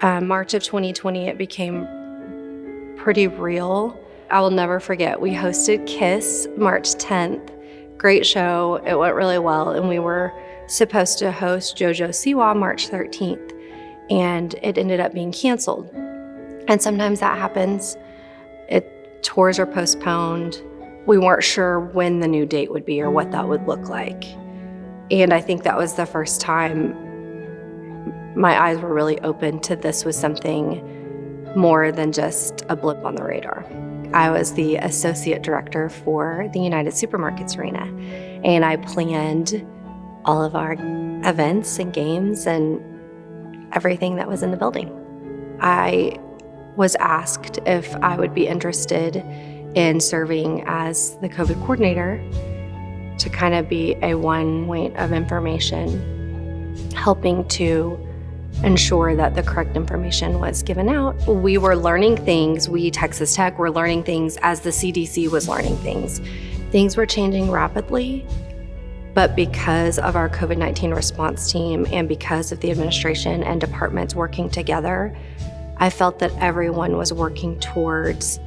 March of 2020, it became pretty real. I will never forget, we hosted KISS March 10th. Great show, it went really well, and we were supposed to host JoJo Siwa March 13th, and it ended up being canceled. And sometimes that happens. Tours are postponed. We weren't sure when the new date would be or what that would look like. And I think that was the first time my eyes were really open to this was something more than just a blip on the radar. I was the associate director for the United Supermarkets Arena, and I planned all of our events and games and everything that was in the building. I was asked if I would be interested in serving as the COVID coordinator to kind of be a one point of information, helping to ensure that the correct information was given out. We were learning things, we Texas Tech were learning things as the CDC was learning things. Things were changing rapidly, but because of our COVID-19 response team and because of the administration and departments working together, I felt that everyone was working towards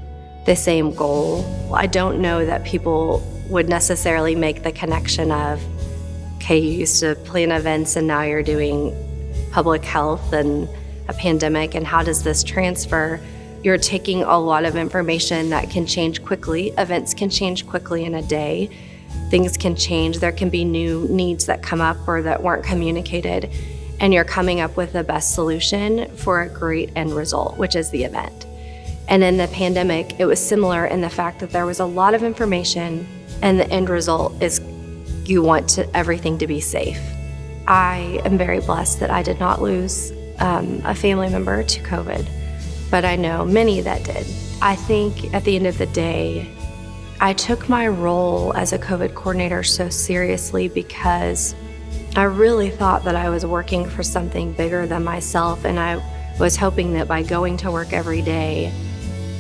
the same goal. I don't know that people would necessarily make the connection of, okay, you used to plan events and now you're doing public health and a pandemic, and how does this transfer? You're taking a lot of information that can change quickly. Events can change quickly in a day. Things can change. There can be new needs that come up or that weren't communicated, and you're coming up with the best solution for a great end result, which is the event. And in the pandemic, it was similar in the fact that there was a lot of information, and the end result is you want everything to be safe. I am very blessed that I did not lose a family member to COVID, but I know many that did. I think at the end of the day, I took my role as a COVID coordinator so seriously because I really thought that I was working for something bigger than myself, and I was hoping that by going to work every day,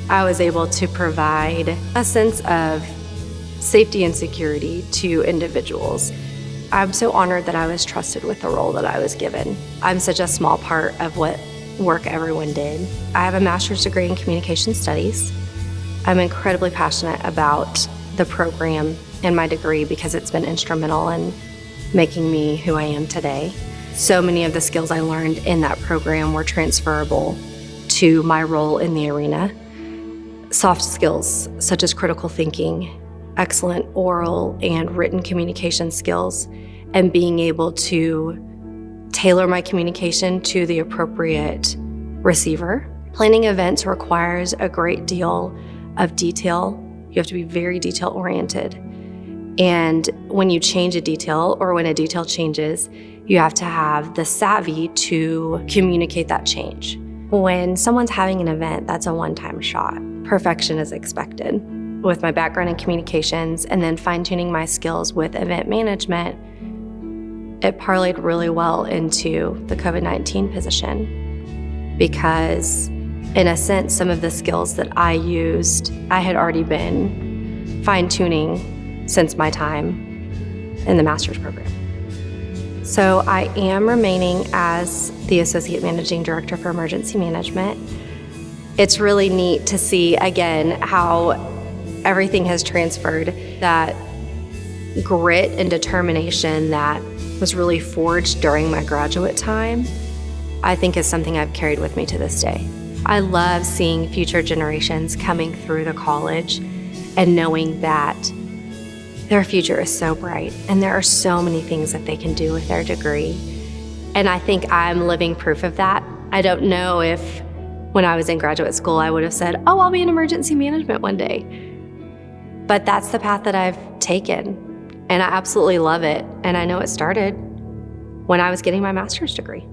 I was able to provide a sense of safety and security to individuals. I'm so honored that I was trusted with the role that I was given. I'm such a small part of what work everyone did. I have a master's degree in communication studies. I'm incredibly passionate about the program and my degree because it's been instrumental in making me who I am today. So many of the skills I learned in that program were transferable to my role in the arena. Soft skills such as critical thinking, excellent oral and written communication skills, and being able to tailor my communication to the appropriate receiver. Planning events requires a great deal of detail. You have to be very detail-oriented. And when you change a detail or when a detail changes, you have to have the savvy to communicate that change. When someone's having an event, that's a one-time shot. Perfection is expected. With my background in communications and then fine-tuning my skills with event management, it parlayed really well into the COVID-19 position because, in a sense, some of the skills that I used, I had already been fine-tuning since my time in the master's program. So I am remaining as the Associate Managing Director for Emergency Management. It's really neat to see, again, how everything has transferred. That grit and determination that was really forged during my graduate time, I think is something I've carried with me to this day. I love seeing future generations coming through the college and knowing that their future is so bright and there are so many things that they can do with their degree. And I think I'm living proof of that. I don't know if when I was in graduate school, I would have said, oh, I'll be in emergency management one day. But that's the path that I've taken, and I absolutely love it. And I know it started when I was getting my master's degree.